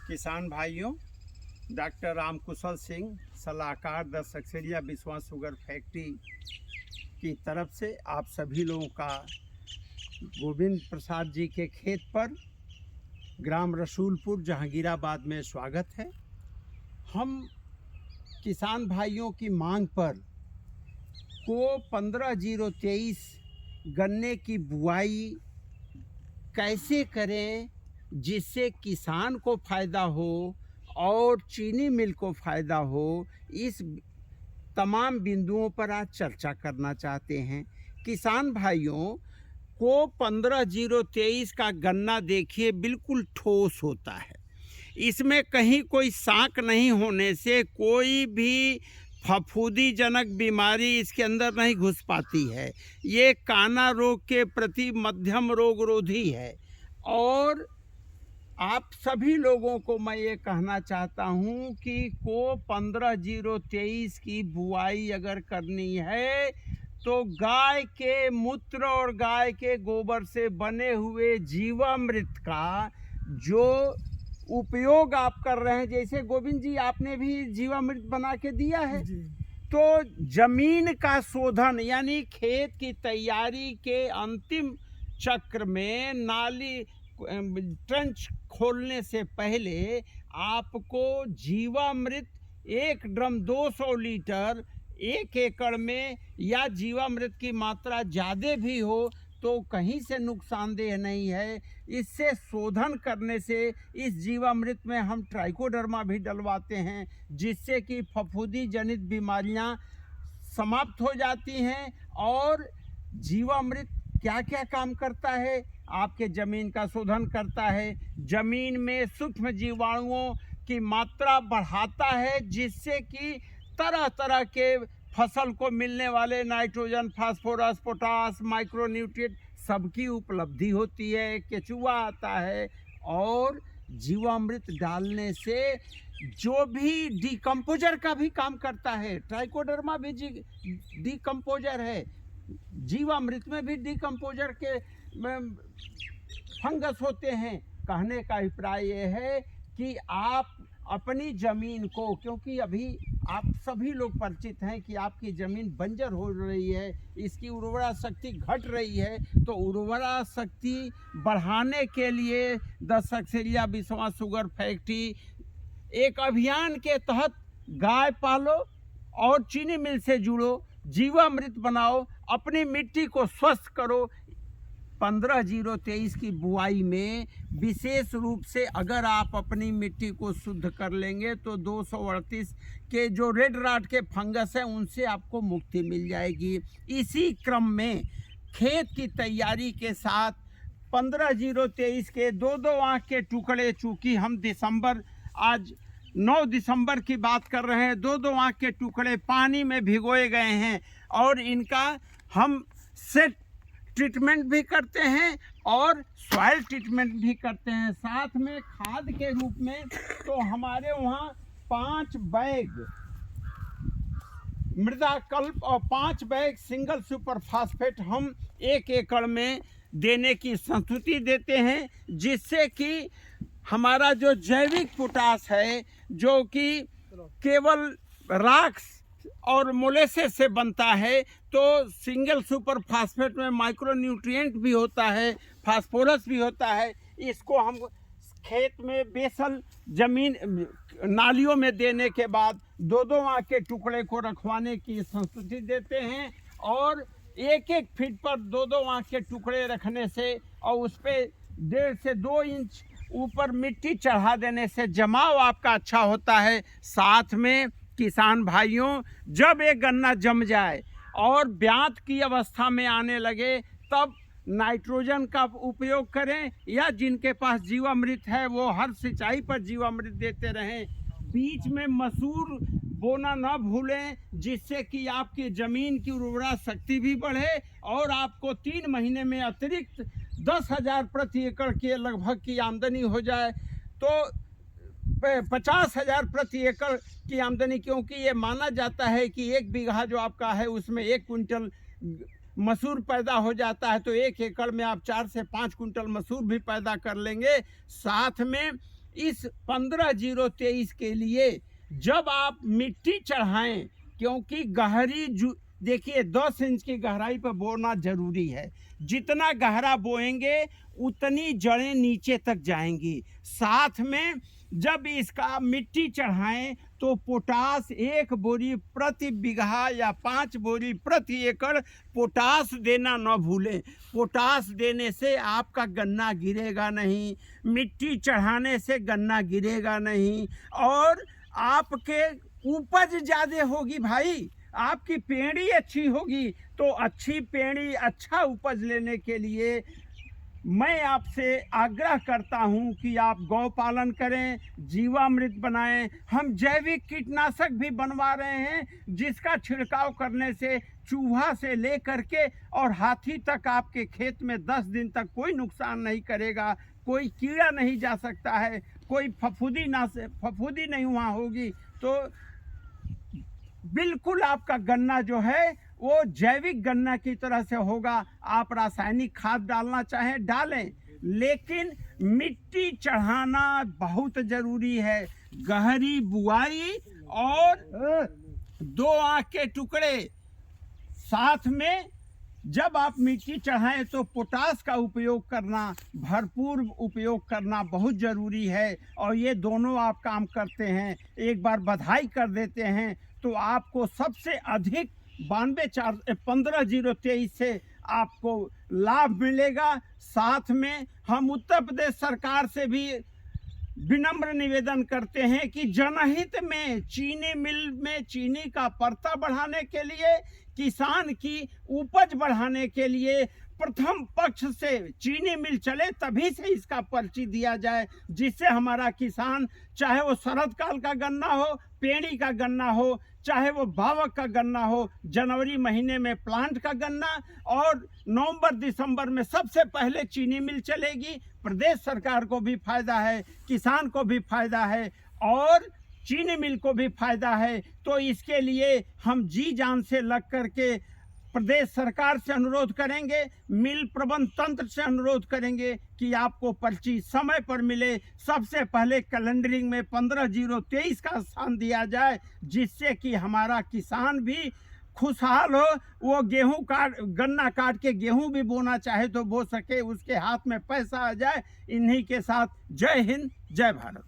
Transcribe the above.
किसान भाइयों, डॉक्टर राम कुशल सिंह, सलाहकार 10 सक्सेरिया बिस्वा शुगर फैक्ट्री की तरफ से आप सभी लोगों का गोविंद प्रसाद जी के खेत पर ग्राम रसूलपुर जहांगीराबाद में स्वागत है। हम किसान भाइयों की मांग पर को 15/023 गन्ने की बुआई कैसे करें जिससे किसान को फ़ायदा हो और चीनी मिल को फ़ायदा हो, इस तमाम बिंदुओं पर आज चर्चा करना चाहते हैं। किसान भाइयों को 15/023 का गन्ना देखिए बिल्कुल ठोस होता है, इसमें कहीं कोई साँक नहीं होने से कोई भी फफूंदीजनक बीमारी इसके अंदर नहीं घुस पाती है। ये काना रोग के प्रति मध्यम रोग रोधी है। और आप सभी लोगों को मैं ये कहना चाहता हूँ कि को 15/023 की बुआई अगर करनी है तो गाय के मूत्र और गाय के गोबर से बने हुए जीवामृत का जो उपयोग आप कर रहे हैं, जैसे गोविंद जी आपने भी जीवामृत बना के दिया है, तो जमीन का शोधन यानी खेत की तैयारी के अंतिम चक्र में नाली ट्रंच खोलने से पहले आपको जीवामृत 1 ड्रम 200 लीटर 1 एकड़ में, या जीवामृत की मात्रा ज़्यादा भी हो तो कहीं से नुकसानदेह नहीं है। इससे शोधन करने से इस जीवामृत में हम ट्राइकोडर्मा भी डलवाते हैं, जिससे कि फफूंदी जनित बीमारियां समाप्त हो जाती हैं। और जीवामृत क्या क्या काम करता है? आपके ज़मीन का शोधन करता है, ज़मीन में सूक्ष्म जीवाणुओं की मात्रा बढ़ाता है, जिससे कि तरह तरह के फसल को मिलने वाले नाइट्रोजन, फास्फोरस, पोटास, माइक्रोन्यूट्रिएंट सबकी उपलब्धि होती है, केचुआ आता है। और जीवामृत डालने से जो भी डिकम्पोजर का भी काम करता है, ट्राइकोडर्मा भी डिकम्पोजर है, जीवामृत में भी डिकम्पोजर के फंगस होते हैं। कहने का अभिप्राय ये है कि आप अपनी ज़मीन को, क्योंकि अभी आप सभी लोग परिचित हैं कि आपकी ज़मीन बंजर हो रही है, इसकी उर्वरा शक्ति घट रही है, तो उर्वरा शक्ति बढ़ाने के लिए 10 सक्सेरिया बिस्वा शुगर फैक्ट्री एक अभियान के तहत गाय पालो और चीनी मिल से जुड़ो, जीवामृत बनाओ, अपनी मिट्टी को स्वस्थ करो। 15/023 की बुआई में विशेष रूप से अगर आप अपनी मिट्टी को शुद्ध कर लेंगे तो 238 के जो रेड राट के फंगस हैं उनसे आपको मुक्ति मिल जाएगी। इसी क्रम में खेत की तैयारी के साथ 15/023 के 2-2 आँख के टुकड़े, चूँकि हम आज 9 दिसंबर की बात कर रहे हैं, 2-2 आँख के टुकड़े पानी में भिगोए गए हैं और इनका हम सेट ट्रीटमेंट भी करते हैं और सॉइल ट्रीटमेंट भी करते हैं। साथ में खाद के रूप में तो हमारे वहाँ 5 बैग मृदा कल्प और 5 बैग सिंगल सुपर फास्फेट हम 1 एकड़ में देने की संस्तुति देते हैं, जिससे कि हमारा जो जैविक पोटास है, जो कि केवल राख और मोलेसेस से बनता है, तो सिंगल सुपर फास्फेट में माइक्रोन्यूट्रिएंट भी होता है, फास्फोरस भी होता है। इसको हम खेत में बेसल जमीन नालियों में देने के बाद 2-2 आँख के टुकड़े को रखवाने की संस्तुति देते हैं। और 1-1 फीट पर 2-2 आँख के टुकड़े रखने से और उस पर 1.5 से 2 इंच ऊपर मिट्टी चढ़ा देने से जमाव आपका अच्छा होता है। साथ में किसान भाइयों, जब एक गन्ना जम जाए और ब्यात की अवस्था में आने लगे तब नाइट्रोजन का उपयोग करें, या जिनके पास जीवामृत है वो हर सिंचाई पर जीवामृत देते रहें। बीच में मसूर बोना न भूलें, जिससे कि आपकी ज़मीन की उर्वरा शक्ति भी बढ़े और आपको 3 महीने में अतिरिक्त 10,000 प्रति एकड़ के लगभग की आमदनी हो जाए। तो 50,000 प्रति एकड़ की आमदनी, क्योंकि ये माना जाता है कि 1 बीघा जो आपका है उसमें 1 कुंटल मसूर पैदा हो जाता है, तो 1 एकड़ में आप 4 से 5 कुंटल मसूर भी पैदा कर लेंगे। साथ में इस 15/023 के लिए जब आप मिट्टी चढ़ाएं, क्योंकि गहरी देखिए 10 इंच की गहराई पर बोना जरूरी है। जितना गहरा बोएंगे उतनी जड़ें नीचे तक जाएंगी। साथ में जब इसका मिट्टी चढ़ाएं तो पोटास 1 बोरी प्रति बीघा या 5 बोरी प्रति एकड़ पोटास देना न भूलें। पोटास देने से आपका गन्ना गिरेगा नहीं, मिट्टी चढ़ाने से गन्ना गिरेगा नहीं, और आपके उपज ज़्यादा होगी भाई। आपकी पेड़ी अच्छी होगी तो अच्छी पेड़ी अच्छा उपज लेने के लिए मैं आपसे आग्रह करता हूं कि आप गौ पालन करें, जीवामृत बनाएं। हम जैविक कीटनाशक भी बनवा रहे हैं जिसका छिड़काव करने से चूहा से लेकर के और हाथी तक आपके खेत में 10 दिन तक कोई नुकसान नहीं करेगा, कोई कीड़ा नहीं जा सकता है, कोई फफूंदी नहीं वहाँ होगी। तो बिल्कुल आपका गन्ना जो है वो जैविक गन्ना की तरह से होगा। आप रासायनिक खाद डालना चाहें डालें, लेकिन मिट्टी चढ़ाना बहुत ज़रूरी है। गहरी बुआई और 2 आँख के टुकड़े, साथ में जब आप मिट्टी चढ़ाएं तो पोटास का उपयोग करना, भरपूर उपयोग करना बहुत ज़रूरी है। और ये दोनों आप काम करते हैं, एक बार बधाई कर देते हैं तो आपको सबसे अधिक 15/023 से आपको लाभ मिलेगा। साथ में हम उत्तर प्रदेश सरकार से भी विनम्र निवेदन करते हैं कि जनहित में चीनी मिल में चीनी का परता बढ़ाने के लिए, किसान की उपज बढ़ाने के लिए प्रथम पक्ष से चीनी मिल चले तभी से इसका पर्ची दिया जाए, जिससे हमारा किसान, चाहे वो शरद काल का गन्ना हो, पेड़ी का गन्ना हो, चाहे वो भावक का गन्ना हो, जनवरी महीने में प्लांट का गन्ना और नवंबर दिसंबर में सबसे पहले चीनी मिल चलेगी। प्रदेश सरकार को भी फायदा है, किसान को भी फायदा है और चीनी मिल को भी फायदा है। तो इसके लिए हम जी जान से लग करके प्रदेश सरकार से अनुरोध करेंगे, मिल प्रबंध तंत्र से अनुरोध करेंगे कि आपको पर्ची समय पर मिले। सबसे पहले कैलेंडरिंग में 15/023 का स्थान दिया जाए, जिससे कि हमारा किसान भी खुशहाल हो। वो गन्ना काट के गेहूं भी बोना चाहे तो बो सके, उसके हाथ में पैसा आ जाए। इन्हीं के साथ जय हिंद, जय भारत।